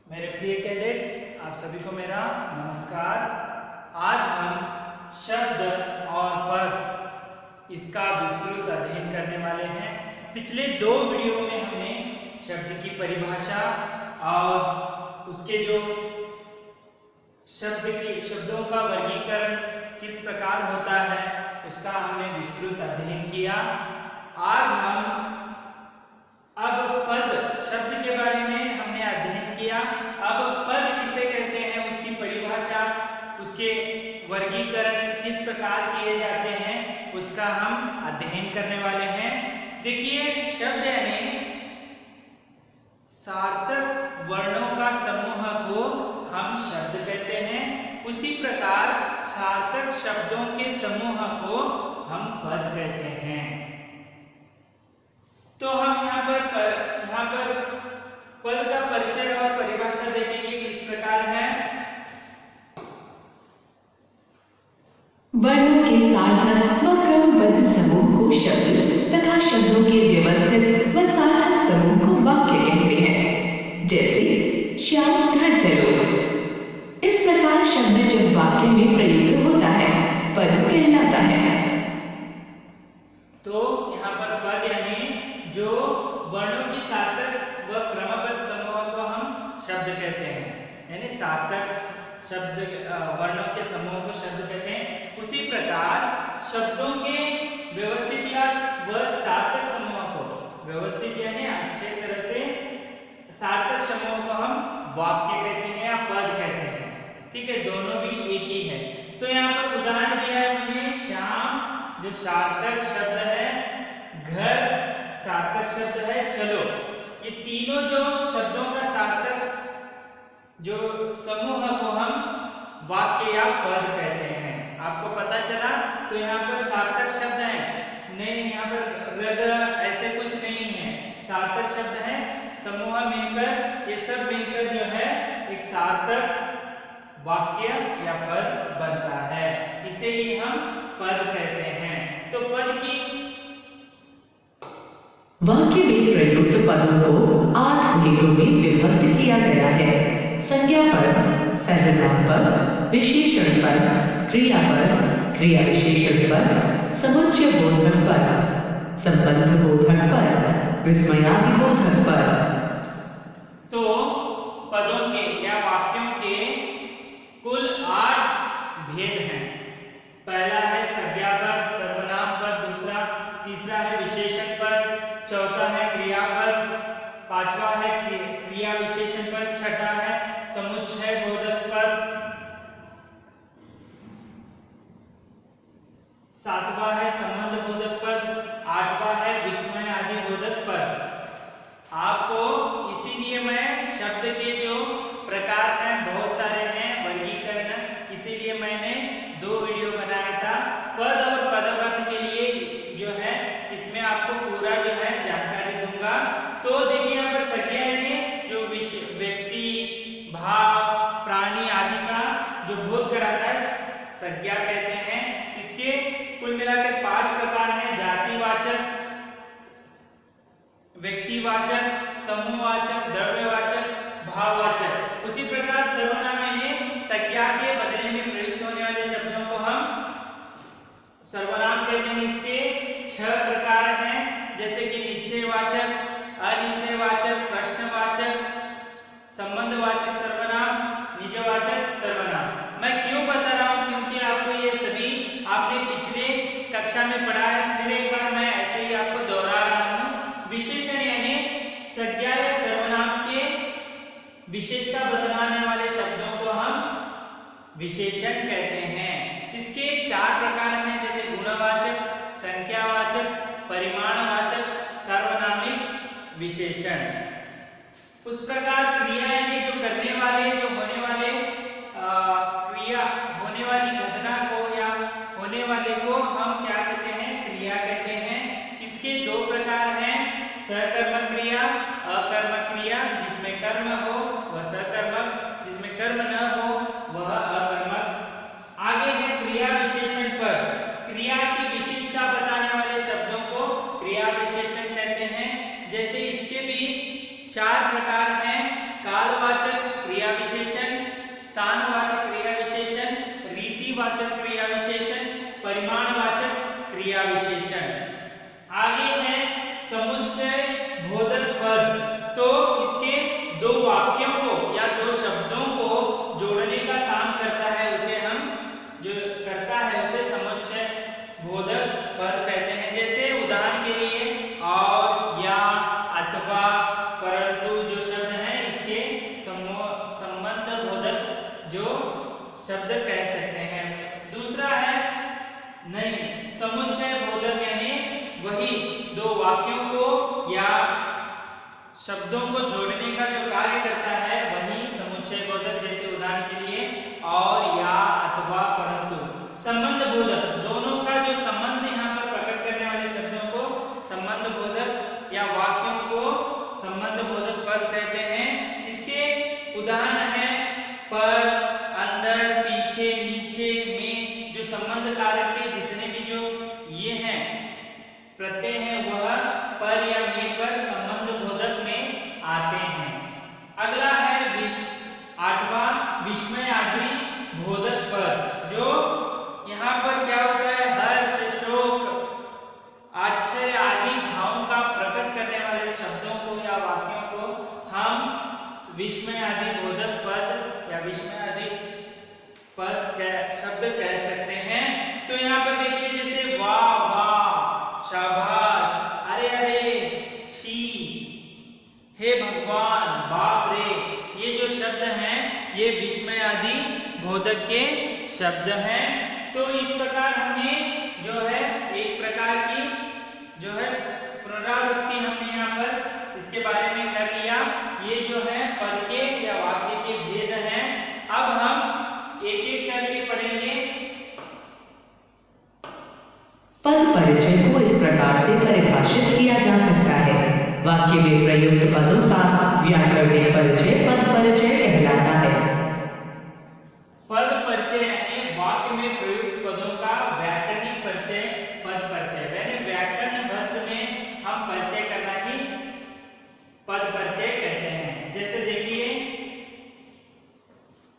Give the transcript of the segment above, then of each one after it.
मेरे प्रिय कैडेट्स, आप सभी को मेरा नमस्कार। आज हम शब्द और पद इसका विस्तृत अध्ययन करने वाले हैं। पिछले दो वीडियो में हमने शब्द की परिभाषा और उसके जो शब्दों का वर्गीकरण किस प्रकार होता है उसका हमने विस्तृत अध्ययन किया। आज हम अब पद शब्द के बारे में हमने अध्ययन किया। अब पद किसे कहते हैं, उसकी परिभाषा, उसके वर्गीकरण किस प्रकार किए जाते हैं उसका हम अध्ययन करने वाले हैं। देखिए, शब्द यानी सार्थक वर्णों का समूह को हम शब्द कहते हैं। उसी प्रकार सार्थक शब्दों के समूह को हम पद कहते हैं। तो हम यहाँ पर पद का परिचय और परिभाषा देखेंगे किस प्रकार है। वर्णों के सार्थक व क्रमबद्ध समूह को शब्द तथा शब्दों के व्यवस्थित व सार्थक समूह को वाक्य कहते हैं। जैसे श्याम घर चलो। इस प्रकार शब्द जब वाक्य में प्रयुक्त होता है पद कहलाता है। तो यहाँ पर पद यानी जो वर्णों की सार्थक व क्रमबद्ध समूह को हम शब्द कहते हैं, यानी सार्थक शब्द वर्णों के समूह को शब्द कहते हैं। उसी प्रकार शब्दों के व्यवस्थित या व सार्थक समूह को, व्यवस्थित यानी अच्छे तरह से सार्थक समूह को हम वाक्य कहते हैं या पद कहते हैं। ठीक है, दोनों भी एक ही है। तो यहाँ पर उदाहरण दिया है उन्होंने, श्याम जो सार्थक शब्द है, घर सार्थक शब्द है, चलो, ये तीनों जो शब्दों का सार्थक जो समूह को हम वाक्य या पद कहते हैं। आपको पता चला? तो यहाँ पर सार्थक शब्द है, नहीं यहाँ पर ऐसे कुछ नहीं है, सार्थक शब्द है, समूह मिलकर, ये सब मिलकर जो है एक सार्थक वाक्य या पद बनता है। इसे ही हम पद कहते हैं। तो पद की वाक्य में प्रयुक्त पदों को 8 भेदों में विभक्त किया गया है। संज्ञा पद, सर्वनाम पद, विशेषण पद, क्रियापद, क्रिया विशेषण पद, समुच्चय बोधक पद, संबंध बोधक पद, विस्मयादि बोधक पद। तो पदों के या वाक्यों के कुल 8 भेद हैं। पहला है संज्ञा पद, सर्वनाम पद, तीसरा है विशेषण पद, चौथा है क्रियापद, पांचवा है क्रिया विशेषण पद, छठा है समुच्चय बोधक पद, सातवां है संबंध बोधक पद, आठवां है विस्मय आदि बोधक पद। आपको इसीलिए मैं शब्द के जो प्रकार हैं बहुत सारे हैं, वर्गीकरण, इसीलिए मैंने 2 वीडियो बनाया था। पद और पदबंध के लिए जो है इसमें आपको पूरा जो है जानकारी दूंगा। तो देखिए, यहाँ पर संज्ञा यानी जो व्यक्ति, भाव, प्राणी आदि का जो बोध कराता है संज्ञा कहते हैं। इसके कुल मिलाकर 5 प्रकार हैं: जातिवाचक, व्यक्तिवाचक, समूहवाचक, द्रव्यवाचक, भाववाचक। उसी प्रकार सर्वनाम यानी संज्ञा के बदले में प्रयुक्त होने वाले शब्दों को हम सर्वनाम कहते हैं। इसके 6 प्रकार हैं, जैसे कि निश्चयवाचक, अनिश्चयवाचक, प्रश्नवाचक, संबंधवाचक सर्वनाम, निजवाचक सर्वनाम। मैं क्यों बता रहा हूं, क्योंकि आपको ये सभी आपने पिछले कक्षा में पढ़ा है, फिर एक बार मैं ऐसे ही आपको दोहरा रहा हूं। विशेषण यानी संज्ञा या सर्वनाम के विशेषता बतलाने वाले शब्दों को हम विशेषण कहते हैं। इसके 4 प्रकार हैं, जैसे गुणवाचक, संख्यावाचक, परिमाणवाचक, सार्वनामिक विशेषण। उस प्रकार क्रिया यानी जो करने वाले, जो होने वाले क्रिया, होने वाली घटना को या होने वाले को हम क्या कहते हैं? क्रिया कहते हैं। इसके 2 प्रकार हैं, सकर्मक क्रिया, अकर्मक क्रिया, जिसमें कर्म हो वह सकर्मक, जिसमें कर्म न हो वह अकर्मक। आगे है क्रिया विशेषण पद। क्रिया की विशेषता बताने वाले शब्दों को क्रिया विशेषण कहते हैं। जैसे इसके भी 4 प्रकार हैं, कालवाचक क्रिया विशेषण, स्थानवाचक क्रिया विशेषण, रीतिवाचक क्रिया विशेषण, परिमाणवाचक क्रिया विशेषण। आगे है समुच्चय बोधक पद। तो इसके दो वाक्यों को या दो शब्दों को जोड़ने का काम करता है, उसे हम जो करता है उसे समुच्चय बोधक पद कहते हैं। जैसे उदाहरण के लिए और, या, अथवा, परंतु जो शब्द हैं इसके संबंध बोधक जो शब्द कह सकते हैं। दूसरा है नहीं समुच्चय बोधक, यानी वही दो वाक्यों को या शब्दों को जोड़ने का जो कार्य करता है वही समुच्चय बोधक। जैसे उदाहरण के लिए और, या, अथवा, परंतु। संबंध बोधक दोनों का जो संबंध यहाँ पर प्रकट करने वाले शब्दों को संबंध बोधक या वाक्यों को संबंध बोधक पद कहते हैं। इसके उदाहरण है पर, अंदर, पीछे, नीचे, में। जो संबंध कारक के जितने भी जो ये हैं प्रत्यय हैं वह पर या में पर संबंध बोधक में आते हैं। अगला है 8वां विस्मयादि बोधक पद। जो यहाँ पर क्या होता है, हर्ष, शोक, आश्चर्य आदि भावों का प्रकट करने वाले शब्दों को या वाक्यों को हम विस्मयादि बोधक पद या विस्मयादि पद शब्द कह सकते हैं। तो यहाँ पर देखिए जैसे वाह वाह, शाबाश, अरे अरे, छी, हे भगवान, बाप रे, ये जो शब्द हैं ये विस्मयादि बोधक के शब्द हैं। तो इस प्रकार हमने जो है एक प्रकार की जो है पुनरावृत्ति हमने यहाँ पर इसके बारे में कर लिया। ये जो है पद के या वाक्य के भेद हैं। अब हम एक एक करके पढ़ेंगे। पद परिचय को इस प्रकार से परिभाषित किया जा सकता है। वाक्य में प्रयुक्त पदों का व्याकरणिक परिचय पद परिचय कहलाता है। पद परिचय यानी वाक्य में प्रयुक्त पदों का व्याकरणिक परिचय पद परिचय। यानी व्याकरण भाषा में हम परिचय करना ही पद परिचय कहते हैं। जैसे देखिए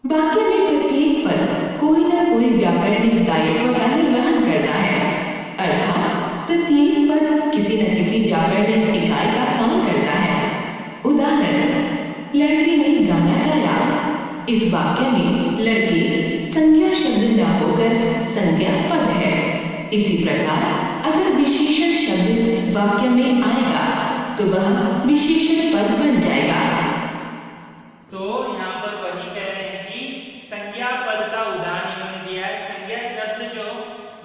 वाक्य में प्रत्येक पद कोई ना कोई व्याकरणिक दायित्व का निर्वहन करता है, अर्थात प्रत्येक पद किसी न किसी व्याकरणिक इकाई का काम करता है। उदाहरण, लड़की ने गाना गाया। इस वाक्य में लड़की संज्ञा शब्द न होकर संज्ञा पद है। इसी प्रकार अगर विशेषण शब्द वाक्य में आएगा तो वह विशेषण पद बन जाएगा। तो यहाँ पर वही कह रहे हैं कि संज्ञा पद का उदाहरण इन्होंने दिया है। संज्ञा शब्द जो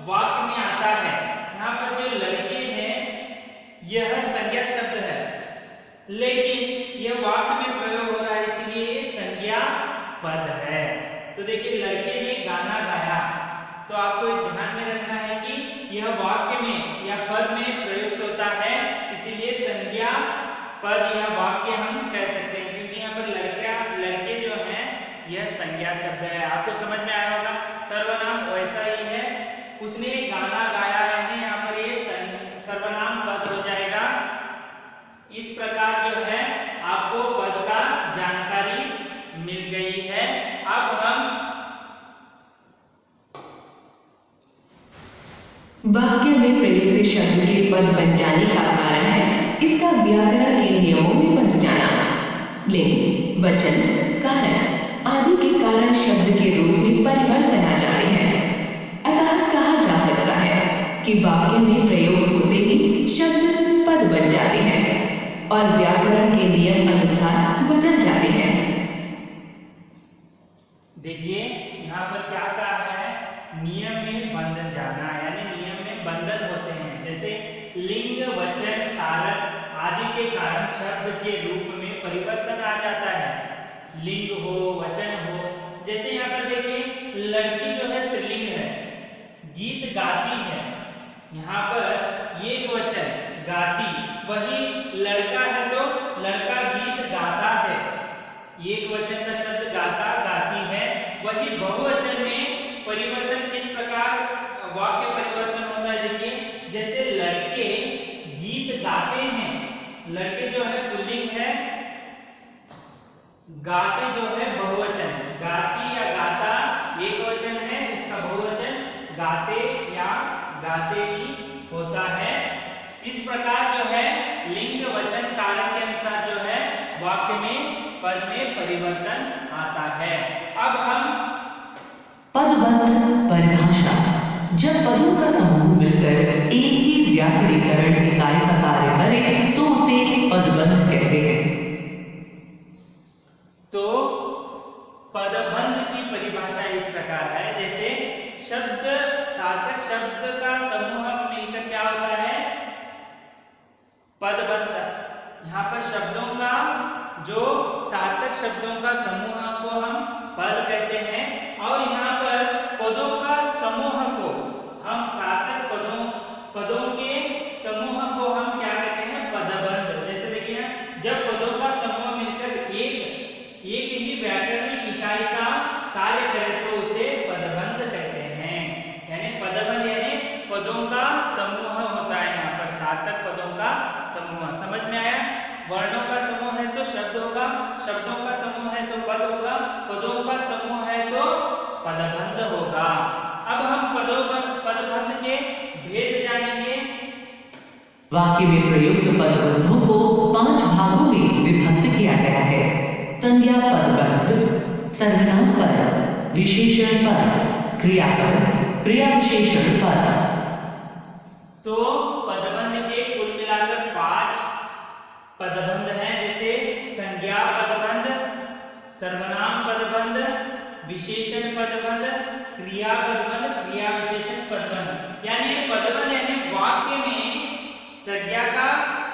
वाक्य में आता है, यहाँ पर जो लड़के हैं यह संज्ञा शब्द है, लेकिन यह वाक्य में प्रयोग हो रहा है इसलिए संज्ञा पद है। तो देखिए लड़के ने गाना गाया, तो आपको ध्यान में रखना है कि यह वाक्य में या पद में प्रयुक्त होता है, इसीलिए संज्ञा पद या वाक्य हम कह सकते हैं। क्योंकि यहाँ पर लड़के जो हैं यह संज्ञा शब्द है। आपको समझ में आया होगा। सर्वनाम वैसा ही है, उसने गाना गाया, यानी यहाँ पर ये सर्वनाम पद हो जाएगा। इस प्रकार जो है आपको पद का जानकारी मिल गई है। अब हम वाक्य में प्रयुक्त शब्द के पद बन जाने का कारण है इसका व्याकरण के नियमों में बंध जाना। लिंग, वचन, कारण आदि के कारण शब्द के रूप में परिवर्तन आ जाते हैं। अतः कहा जा सकता है कि वाक्य में प्रयोग होते ही शब्द पद बन जाते हैं और व्याकरण के नियम अनुसार बदल जाते हैं। देखिए यहाँ पर क्या कहा है, नियम में बंधन जाना, यानी नियम में बंधन होते हैं। जैसे लिंग, वचन, कारण आदि के कारण शब्द के रूप में परिवर्तन आ जाता है। लिंग हो, वचन हो। जैसे यहाँ पर देखिए लड़की जो है स्त्रीलिंग है, गीत गाती है, यहाँ पर एक वचन गाती, वही लड़का है तो लड़का गीत गाता है, एक वचन का शब्द गाता गाती है। वही बहुवचन में परिवर्तन किस प्रकार वाक्य परिवर्तन होता है, देखिए जैसे लड़के गीत गाते हैं, लड़के जो है पुल्लिंग है, गाते जो है बहुवचन, गाती या गाता एक वचन है, इसका बहुवचन गाते या गाते ही होता है। इस प्रकार जो है लिंग वचन कारक के अनुसार जो है वाक्य में पद में परिवर्तन आता है। अब हम पदबंध परिभाषा। जब पदों का समूह मिलकर एक ही व्याकरणीकरण इकाई का कार्य करे तो उसे पदबंध कहते हैं। तो पदबंध की परिभाषा इस प्रकार है, जैसे शब्द सार्थक शब्द का समूह मिलकर क्या होता है, पदबंध। यहाँ पर शब्दों का जो सार्थक शब्दों का समूह को हम पद कहते हैं, और यहाँ पर पदों का समूह को हम सार्थक पदों के समूह को हम क्या कहते हैं, पदबंध। जैसे देखिए जब पदों का समूह मिलकर एक ही व्याकरणिक इकाई का कार्य करे तो उसे पदबंध कहते हैं। यानी पदबंध यानी पदों का समूह होता है, यहाँ पर सार्थक पदों का समूह। समझ में आया? वर्णों का समूह है तो शब्द होगा, शब्दों का समूह है तो पद होगा, पदों का समूह है तो पदबंध होगा। अब हम पदबंध के भेद जानेंगे। वाक्य में प्रयुक्त पदबंधों को 5 भागों में विभक्त किया गया है। संज्ञा पदबंध, सर्वनाम पद, विशेषण पद, क्रियापद, क्रिया विशेषण पद। तो पदबंध के कुल मिलाकर 5 पदबंध हैं, जैसे संज्ञा पदबंध, सर्वनाम पदबंध, विशेषण पदबंध, क्रिया पदबंध, क्रिया विशेषण पदबंध। यानी पदबंध यानी वाक्य में संज्ञा का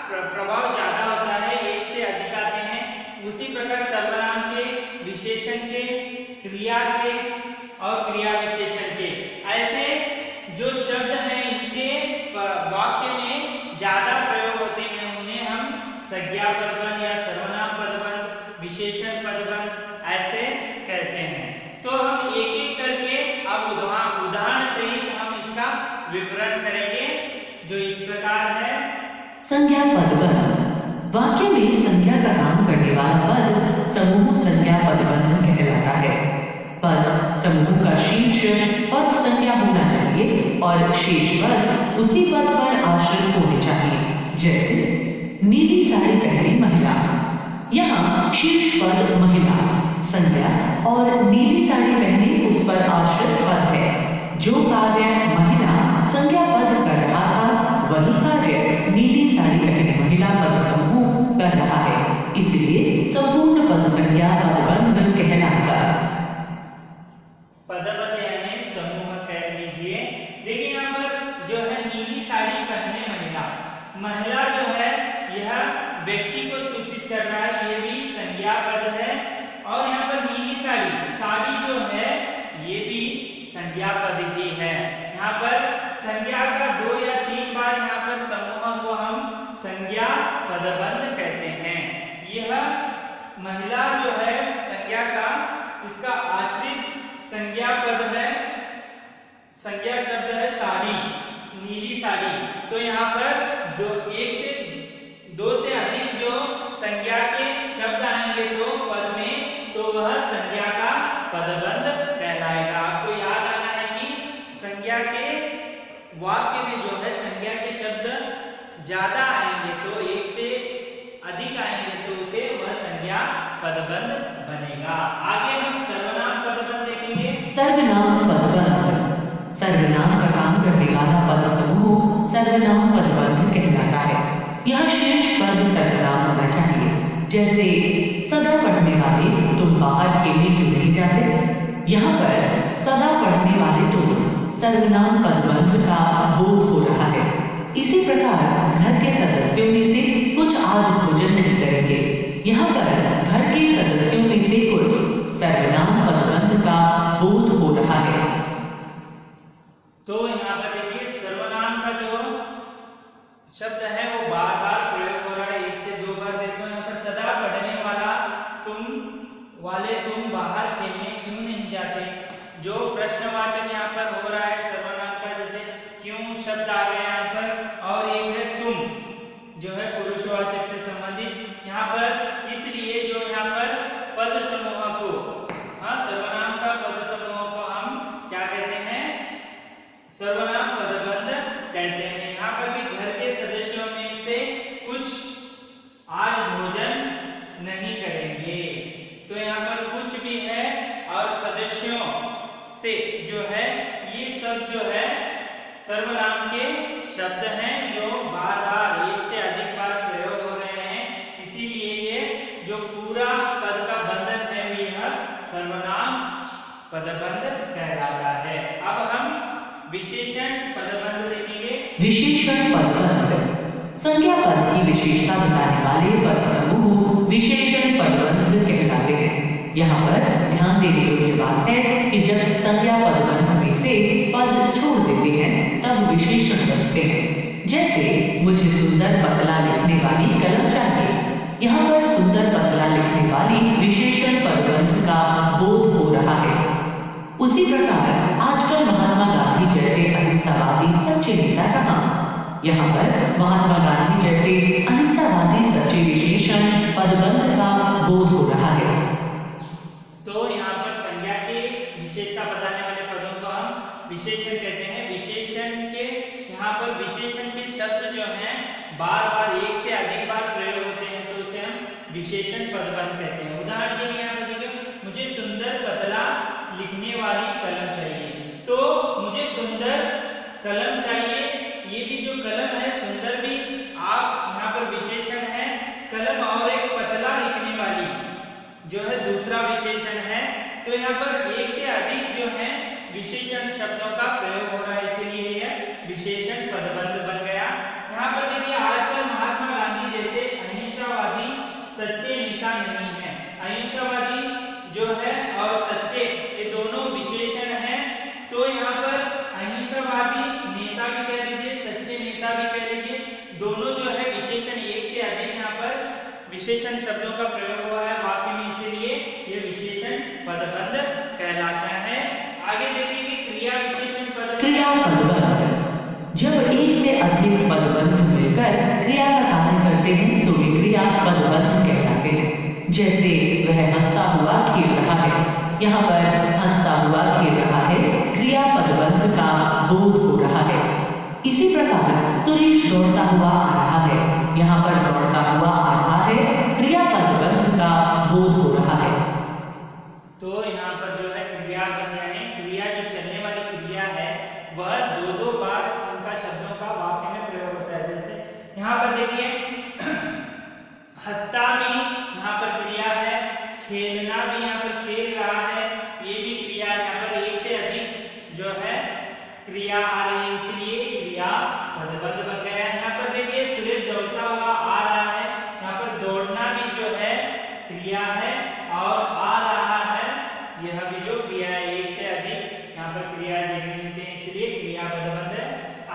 प्रभाव ज्यादा होता है, एक से अधिक आते हैं। उसी प्रकार सर्वनाम के, विशेषण के, क्रिया के और क्रिया विशेषण के, ऐसे जो शब्द हैं इनके वाक्य में ज्यादा प्रयोग होते हैं, उन्हें हम संज्ञा पदबंध या सर्वनाम पदबंध, विशेषण पदबंध ऐसे कहते हैं। तो हम एक एक करके अब उदाहरण सहित हम इसका विवरण करेंगे, जो इस प्रकार है। संज्ञा पदबंध। वाक्य में संज्ञा का काम करने वाला पद समूह संज्ञा पदबंध कहलाता है। पद समूह का शीर्ष पद संज्ञा होना चाहिए और शेष पद उसी पद पर आश्रित होने चाहिए। जैसे नीली साड़ी पहनी महिला, यहाँ शीर्ष पद महिला संज्ञा और नीली साड़ी पहनी उस पर आश्रित पद है। जो कार्य महिला संज्ञा पद कर रहा था वही कार्य नीली साड़ी पहनी महिला पद समूह कर रहा है, इसलिए संपूर्ण पद संज्ञा पदबंध कहलाता। पदबंध यानी समूह कह लीजिए। देखिए यहाँ पर जो है नीली साड़ी पहने महिला जो है यह व्यक्ति को सूचित कर रहा है, ये भी संज्ञा पद है। और यहाँ पर नीली साड़ी जो है ये भी संज्ञा पद ही है। यहाँ पर संज्ञा का 2 या 3 बार यहाँ पर समूह को हम संज्ञा पदबंध कहते हैं। यह महिला जो है संज्ञा का, इसका आश्रित संज्ञा पद है, संज्ञा शब्द है साड़ी, नीली साड़ी। तो यहाँ पर 2 से अधिक जो संज्ञा के शब्द आएंगे तो पद में, तो वह संज्ञा का पदबंध कहलाएगा। आपको याद आना है कि संज्ञा के वाक्य में जो है संज्ञा के शब्द ज्यादा आएंगे तो 1 से अधिक आएंगे तो उसे वह संज्ञा पदबंध बनेगा। आगे हम सर्वनाम पदबंध देखेंगे। सर्वनाम पदबंध। सर्वनाम का काम करने वाला पद समूह सर्वनाम पदबंध कहलाता है। यह शीर्ष पद सर्वनाम होना चाहिए। जैसे सदा पढ़ने वाले तुम बाहर खेलने क्यों नहीं जाते। यहाँ पर सदा पढ़ने वाले तुम सर्वनाम पदबंध का बोध हो रहा है। इसी प्रकार घर के सदस्यों में से कुछ आज भोजन नहीं करेंगे। यहाँ पर घर के सदस्यों में से कुछ सर्वनाम पदबंध का बोध हो रहा है। तो यहाँ पर देखिए सर्वनाम का जो शब्द है वो बार बार प्रयोग हो रहा है, 1 से 2 बार। देखो यहाँ पर सदा पढ़ने तुम बाहर खेलने क्यों नहीं जाते। जो प्रश्नवाचक यहाँ पर हो रहा है सर्वनाम का, जैसे क्यों शब्द आ गया यहाँ पर, और एक है तुम जो है पुरुषवाचक से संबंधित। यहाँ पर इसलिए जो यहाँ पर पद तो यहाँ पर कुछ भी है और सदस्यों से जो है ये सब जो है सर्वनाम के शब्द हैं जो बार बार एक से अधिक बार प्रयोग हो रहे हैं, इसीलिए ये जो पूरा पद का बंधन है यह सर्वनाम पदबंध कहलाता है। अब हम विशेषण पदबंध देखेंगे। विशेषण पदबंध संज्ञा पद की विशेषता बताने वाले पद समूह विशेषण पदबंध कहलाते हैं। यहाँ पर ध्यान देने योग्य बात है कि जब संज्ञा पदबंध में से पद छोड़ देते हैं तब विशेषण बनते हैं। जैसे मुझे सुंदर पतला लिखने वाली कलम चाहिए, यहाँ पर सुंदर पतला लिखने वाली विशेषण पदबंध का बोध हो रहा है। उसी प्रकार आजकल महात्मा गांधी जैसे अहिंसावादी सच्चे नेता कहाँ, यहाँ पर महात्मा गांधी जैसे अहिंसावादी सच्चे विशेषण पदबंध का बोध हो रहा है। तो यहाँ पर संज्ञा की विशेषता बताने वाले पदों को हम विशेषण कहते हैं। विशेषण के यहाँ पर विशेषण के शब्द जो हैं बार बार एक से अधिक बार प्रयोग होते हैं तो उसे हम विशेषण पदबंध कहते हैं। उदाहरण के लिए यहाँ पर देखिए, मुझे सुंदर पतला लिखने वाली कलम चाहिए, तो मुझे सुंदर कलम चाहिए, ये भी जो कलम है सुंदर भी आप यहाँ पर विशेषण है, कलम और एक पतला लिखने वाली जो है दूसरा विशेषण है। तो यहाँ पर एक से अधिक जो है विशेषण शब्दों का प्रयोग हो रहा है, इसीलिए यह विशेषण पदबंध बन गया। यहाँ पर देखिए, आजकल महात्मा गांधी जैसे अहिंसावादी सच्चे नेता नहीं है। अहिंसावादी जो है और सच्चे ये दोनों विशेषण हैं, तो यहाँ पर अहिंसावादी नेता भी कह लीजिए, सच्चे नेता भी कह लीजिए, दोनों जो है विशेषण एक से अधिक यहाँ पर विशेषण शब्दों का प्रयोग हुआ है वाक्य में, इसीलिए ये विशेषण पदबंध कहलाता है। आगे देखेंगे क्रिया विशेषण पदबंध। क्रिया पदबंध जब एक से अधिक पदबंध मिलकर क्रिया का कार्य करते हैं तो वे क्रिया पदबंध कहलाते हैं। जैसे वह हंसता हुआ खेल रहा है, यहाँ पर हंसता हुआ खेल रहा है क्रिया पदबंध का बोध हो रहा है। इसी प्रकार तुरीश दौड़ता हुआ आ रहा है, यहाँ पर दौड़ता हुआ आ रहा है क्रिया पदबंध का बोध हो रहा है। तो यहाँ पर जो है क्रियाबंध यानी क्रिया जो चलने वाली क्रिया है वह दो दो बार उनका शब्दों का वाक्य में प्रयोग होता है। जैसे यहाँ पर देखिए, हंसता भी यहाँ पर क्रिया है, खेलना भी यहाँ पर खेल रहा है, ये भी क्रिया है। यहाँ पर एक से अधिक जो है क्रिया आ रही है, इसलिए क्रिया पदबंध बन गया है। यहाँ पर देखिए, सुरेश दौड़ता हुआ आ रहा है, यहाँ पर दौड़ना भी जो है क्रिया है और आ रहा है यह भी जो क्रिया है, एक से अधिक यहाँ पर क्रिया देखने मिलते हैं, इसलिए क्रिया पदबंध है।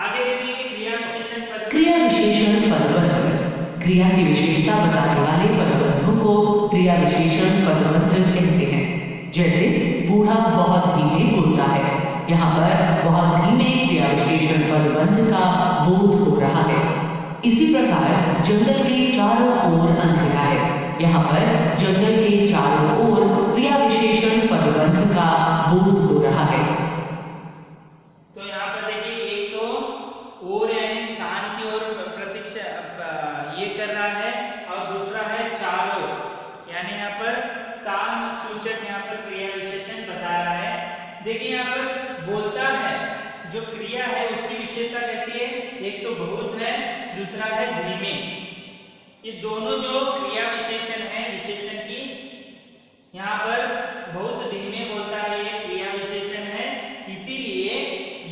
आगे देखेंगे क्रिया विशेषण पदबंध। क्रिया विशेषण पदबंध क्रिया की विशेषता बताने वाले पदबंधों को क्रिया विशेषण पदबंध कहते हैं। जैसे बूढ़ा बहुत धीमे बोलता है, यहाँ पर बहुत धीमे क्रिया विशेषण पदबंध का बोध हो रहा है। इसी प्रकार जंगल के चारों ओर अंधेरा है, यहाँ पर जंगल के चारों ओर क्रिया विशेषण पदबंध का बोध हो रहा है। तो यहाँ पर देखिए, एक तो और यानी स्थान की ओर प्रतीक्षा ये कर रहा है और दूसरा है चारों, यानी यहाँ पर स्थान सूचक यहाँ पर क्रिया विशेषण बता रहा है। देखिए यहाँ पर बोलता है जो क्रिया है उसकी विशेषता कैसी है, एक तो बहुत है, दूसरा है धीमे। ये दोनों जो क्रिया विशेषण है विशेषण की, यहाँ पर बहुत धीमे बोलता है ये क्रिया विशेषण है, इसीलिए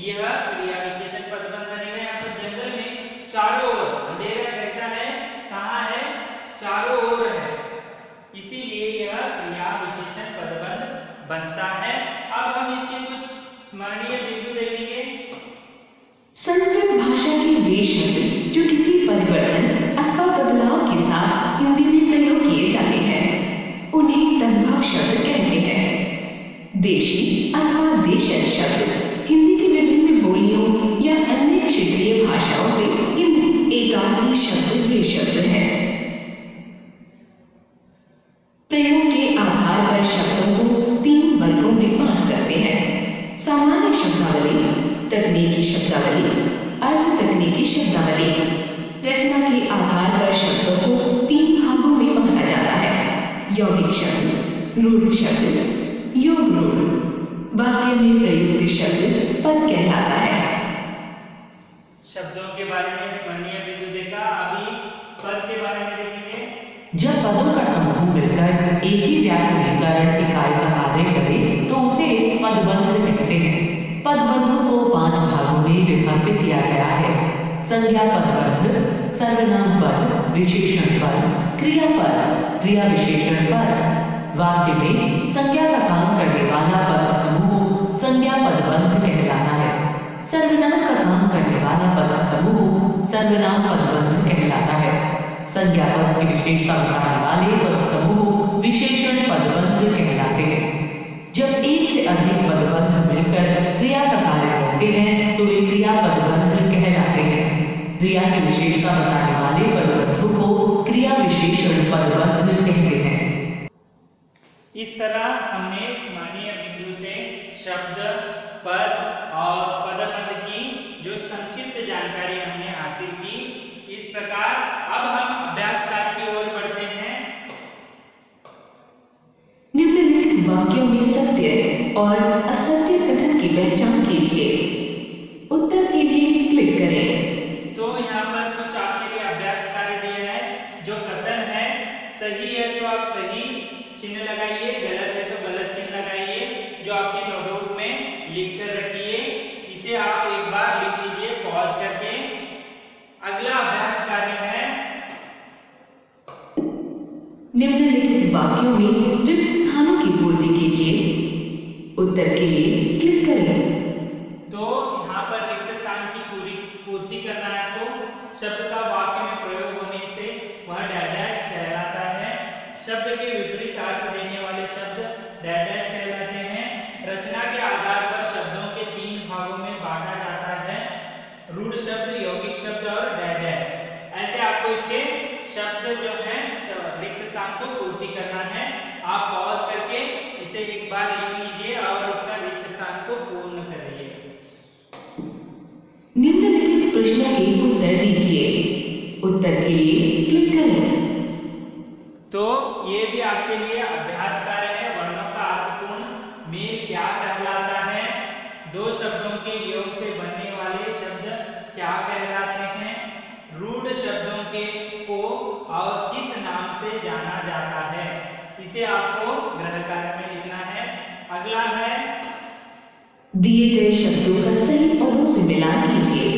यह क्रिया विशेषण पदबंध बनेगा। यहाँ पर जंगल में चारों ओर अंधेरा कैसा है, कहाँ है, चारों ओर है, इसीलिए यह क्रिया विशेषण पदबंध बनता है। अब हम इसके कुछ स्मरणीय बिंदु देखेंगे। संस्कृत भाषा के वे शब्द जो किसी परिवर्तन अथवा बदलाव के साथ हिंदी में प्रयोग किए जाते हैं उन्हें तद्भव शब्द कहते हैं। देशी अथवा देशन शब्द हिंदी की विभिन्न बोलियों या अन्य क्षेत्रीय भाषाओं से एकांकी शब्द वे शब्द हैं। प्रयोग के आधार पर शब्दों को 3 वर्गों में बांट सकते हैं: सामान्य शब्दावली, तकनीकी शब्दावली, अर्ध तकनीकी शब्दावली। रचना के आधार पर शब्दों को 3 भागों में बांटा जाता है: यौगिक शब्द, रूढ़ शब्द योग रूढ़। वाक्य में प्रयुक्त शब्द पद कहलाता है। शब्दों के बारे में स्मरणीय बिंदु देखा, अभी पद के बारे में देखेंगे। जब पदों का समूह मिलकर एक ही व्याकरणीकरण इकाई का कार्य करे तो उसे पदबंध कहते हैं। पदबंधों को 5 भागों में विभक्त किया गया है। संज्ञा पदबंध, सर्वनाम पद, विशेषण पद, क्रियापद, क्रिया विशेषण पद। वाक्य में संज्ञा का काम करने वाला पद समूह संज्ञा पदबंध कहलाता है। सर्वनाम का काम करने वाला पद समूह सर्वनाम पदबंध कहलाता है। संज्ञा पद की विशेषता बताने वाले पद समूह विशेषण पदबंध कहलाते हैं। जब एक से अधिक पदबंध मिलकर क्रिया का कार्य करते हैं तो वे क्रिया पदबंध कहलाते हैं। क्रिया की विशेषता बताने वाले पदबंधों को क्रिया विशेषण पदबंध कहते हैं। इस तरह हमने स्मरणीय बिंदु से शब्द, पद और पदबंध की जो संक्षिप्त जानकारी हमने हासिल की। इस प्रकार अब हम अभ्यास कार्य की ओर बढ़ते हैं। निम्नलिखित वाक्यों में सत्य और असत्य कथन की पहचान कीजिए। उत्तर के लिए क्लिक करें। तो यहाँ पर कुछ आपके लिए अभ्यास कार्य दिया है। जो कथन है सही है तो आप सही चिन्ह लगाइए, गलत है तो गलत चिन्ह लगाइए, जो आपकी नोटबुक में लिख कर रखिए। इसे आप एक बार लिख लीजिए पॉज करके। अगला अभ्यास कार्य है, निम्नलिखित वाक्यों में रिक्त स्थानों की पूर्ति कीजिए। उत्तर के लिए क्लिक करें। तो यहाँ पर रिक्त स्थान की पूर्ति करना है आपको। शब्द का वाक्य में प्रयोग होने से वह डैश कहलाता है। शब्द के विपरीत अर्थ देने वाले शब्द डैश कहलाते हैं। रचना के आधार पर शब्दों के 3 भागों में बांटा जाता है, रूढ़ शब्द, यौगिक शब्द और डैश। ऐसे आपको इसके शब्द जो है रिक्त स्थान को पूर्ति करना है। आप पॉज करके इसे एक बार लिख लीजिए और इसका रिक्त स्थान को पूर्ण करिए। निम्नलिखित प्रश्नों के उत्तर दीजिए। उत्तर के लिए क्लिक करें। तो ये भी आपके लिए अभ्यास कार्य है। वर्णों का अर्थपूर्ण मेल क्या कहलाता है? 2 शब्दों के योग से बनने वाले शब्द क्या कहलाते हैं? रूढ़ शब्दों के को और किस नाम से जाना जाता है? इसे आपको गृह कार्य में लिखना है। अगला है, दिए गए शब्दों का सही पदों से मिलान कीजिए।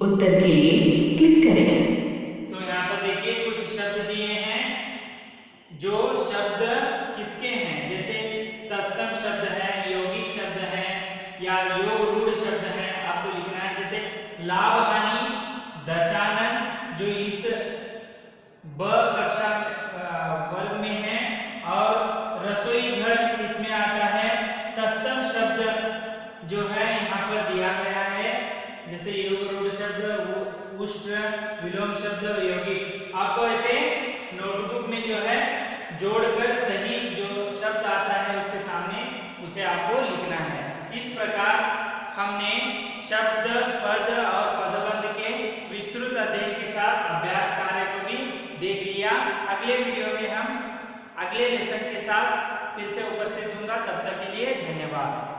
उत्तर के लिए क्लिक करें। तो यहाँ पर देखिए कुछ शब्द दिए हैं। जो शब्द किसके हैं, जैसे तत्सम शब्द है, यौगिक शब्द है या योग रूढ़ शब्द है, आपको लिखना है। जैसे लाभ हानि, दशानन जो इस ब कक्षा वर्ग में है, और रसोई घर इसमें आता है। तत्सम शब्द जो है यहाँ पर दिया गया है, जैसे योग रूढ़ शब्द, उष्ट्र, विलोम शब्द, यौगिक। आपको ऐसे नोटबुक में जो है जोड़कर सही जो शब्द आता है उसके सामने उसे आपको लिखना है। इस प्रकार हमने शब्द, पद और पदबंध के विस्तृत अध्ययन के साथ अभ्यास कार्य को भी देख लिया। अगले वीडियो में हम अगले लेसन के साथ फिर से उपस्थित होंगे। तब तक के लिए धन्यवाद।